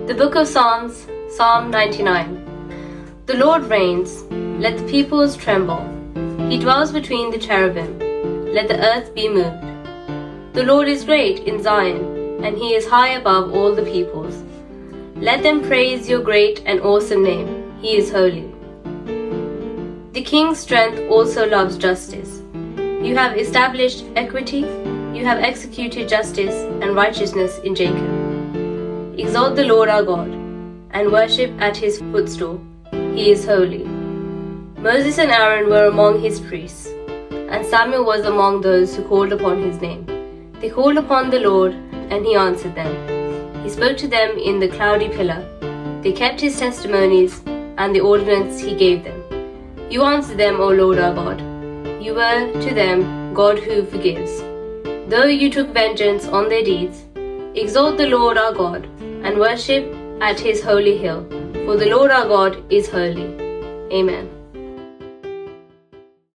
The Book of Psalms, Psalm 99. The Lord reigns, let the peoples tremble. He dwells between the cherubim, let the earth be moved. The Lord is great in Zion, and he is high above all the peoples. Let them praise your great and awesome name. He is holy. The king's strength also loves justice. You have established equity, you have executed justice and righteousness in Jacob. Exalt the Lord our God, and worship at his footstool. He is holy. Moses and Aaron were among his priests, and Samuel was among those who called upon his name. They called upon the Lord, and he answered them. He spoke to them in the cloudy pillar. They kept his testimonies and the ordinance he gave them. You answered them, O Lord our God. You were to them God who forgives. Though you took vengeance on their deeds, exalt the Lord our God, and worship at his holy hill, for the Lord our God is holy. Amen.